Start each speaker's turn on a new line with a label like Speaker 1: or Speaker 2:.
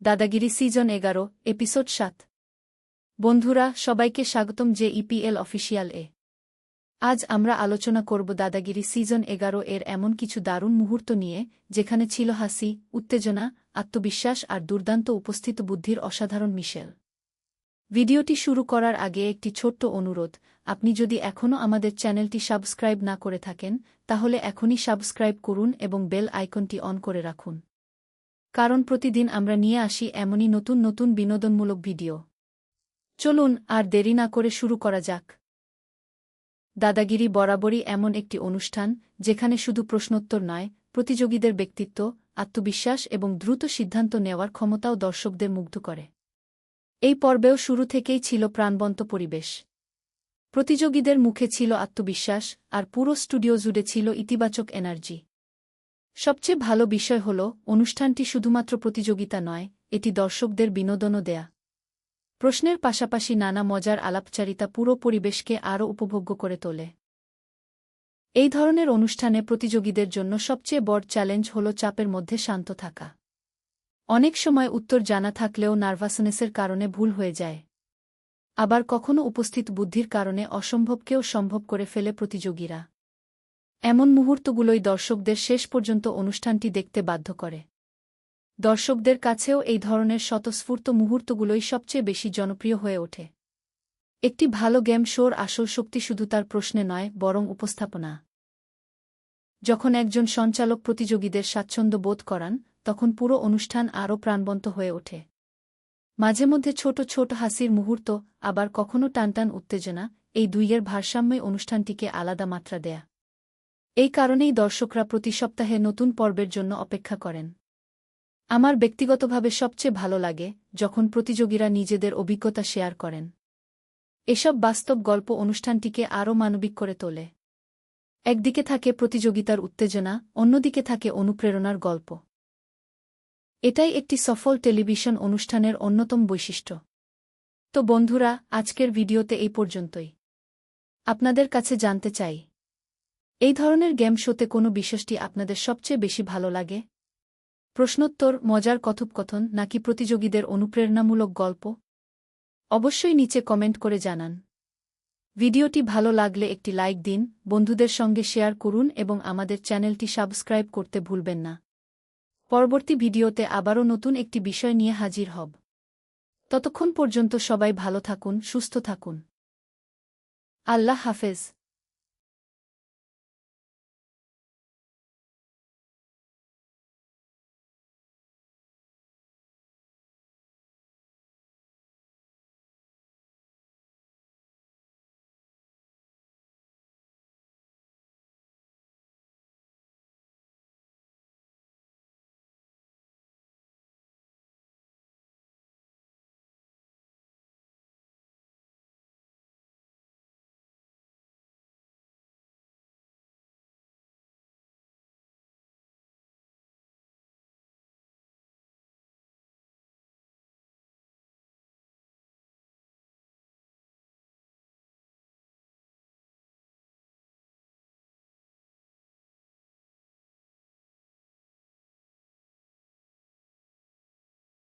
Speaker 1: দাদাগিরি season 11 episode 7। বন্ধুরা, সবাইকে স্বাগতম JEPL অফিসিয়াল এ। আজ আমরা আলোচনা করব দাদাগিরি সিজন 11 এর এমন কিছু দারুণ মুহূর্ত নিয়ে, যেখানে ছিল হাসি, উত্তেজনা, আত্মবিশ্বাস আর দুর্দান্ত উপস্থিত বুদ্ধির অসাধারণ মিশেল। ভিডিওটি শুরু করার আগে একটি ছোট্ট অনুরোধ, আপনি যদি এখনও আমাদের চ্যানেলটি সাবস্ক্রাইব না করে থাকেন, তাহলে এখনই সাবস্ক্রাইব করুন এবং বেল আইকনটি অন করে রাখুন। কারণ প্রতিদিন আমরা নিয়ে আসি এমনই নতুন নতুন বিনোদনমূলক ভিডিও। চলুন আর দেরি না করে শুরু করা যাক। দাদাগিরি বরাবরই এমন একটি অনুষ্ঠান, যেখানে শুধু প্রশ্নোত্তর নয়, প্রতিযোগীদের ব্যক্তিত্ব, আত্মবিশ্বাস এবং দ্রুত সিদ্ধান্ত নেওয়ার ক্ষমতাও দর্শকদের মুগ্ধ করে। এই পর্বেও শুরু থেকেই ছিল প্রাণবন্ত পরিবেশ। প্রতিযোগীদের মুখে ছিল আত্মবিশ্বাস, আর পুরো স্টুডিও জুড়ে ছিল ইতিবাচক এনার্জি। সবচেয়ে ভালো বিষয় হল, অনুষ্ঠানটি শুধুমাত্র প্রতিযোগিতা নয়, এটি দর্শকদের বিনোদনও দেয়া। প্রশ্নের পাশাপাশি নানা মজার আলাপচারিতা পুরো পরিবেশকে আরও উপভোগ্য করে তোলে। এই ধরনের অনুষ্ঠানে প্রতিযোগীদের জন্য সবচেয়ে বড় চ্যালেঞ্জ হল চাপের মধ্যে শান্ত থাকা। অনেক সময় উত্তর জানা থাকলেও নার্ভাসনেসের কারণে ভুল হয়ে যায়। আবার কখনো উপস্থিত বুদ্ধির কারণে অসম্ভবকেও সম্ভব করে ফেলে প্রতিযোগীরা। এমন মুহূর্তগুলোই দর্শকদের শেষ পর্যন্ত অনুষ্ঠানটি দেখতে বাধ্য করে। দর্শকদের কাছেও এই ধরনের স্বতঃস্ফূর্ত মুহূর্তগুলোই সবচেয়ে বেশি জনপ্রিয় হয়ে ওঠে। একটি ভালো গেম শোর আসল শক্তি শুধু তার প্রশ্নে নয়, বরং উপস্থাপনা। যখন একজন সঞ্চালক প্রতিযোগীদের স্বাচ্ছন্দ্য বোধ করান, তখন পুরো অনুষ্ঠান আরও প্রাণবন্ত হয়ে ওঠে। মাঝে মধ্যে ছোট ছোট হাসির মুহূর্ত, আবার কখনো টানটান উত্তেজনা, এই দুইয়ের ভারসাম্যই অনুষ্ঠানটিকে আলাদা মাত্রা দেয়া। এই কারণেই দর্শকরা প্রতি সপ্তাহে নতুন পর্বের জন্য অপেক্ষা করেন। আমার ব্যক্তিগতভাবে সবচেয়ে ভালো লাগে যখন প্রতিযোগীরা নিজেদের অভিজ্ঞতা শেয়ার করেন। এসব বাস্তব গল্প অনুষ্ঠানটিকে আরও মানবিক করে তোলে। একদিকে থাকে প্রতিযোগিতার উত্তেজনা, অন্যদিকে থাকে অনুপ্রেরণার গল্প। এটাই একটি সফল টেলিভিশন অনুষ্ঠানের অন্যতম বৈশিষ্ট্য। তো বন্ধুরা, আজকের ভিডিওতে এই পর্যন্তই। আপনাদের কাছে জানতে চাই, এই ধরনের গেম শোতে কোনো বিষয়টি আপনাদের সবচেয়ে বেশি ভালো লাগে? প্রশ্নোত্তর, মজার কথোপকথন, নাকি প্রতিযোগীদের অনুপ্রেরণামূলক গল্প? অবশ্যই নিচে কমেন্ট করে জানান। ভিডিওটি ভালো লাগলে একটি লাইক দিন, বন্ধুদের সঙ্গে শেয়ার করুন এবং আমাদের চ্যানেলটি সাবস্ক্রাইব করতে ভুলবেন না। পরবর্তী ভিডিওতে আবারও নতুন একটি বিষয় নিয়ে হাজির হব। ততক্ষণ পর্যন্ত সবাই ভালো থাকুন, সুস্থ থাকুন। আল্লাহ হাফেজ।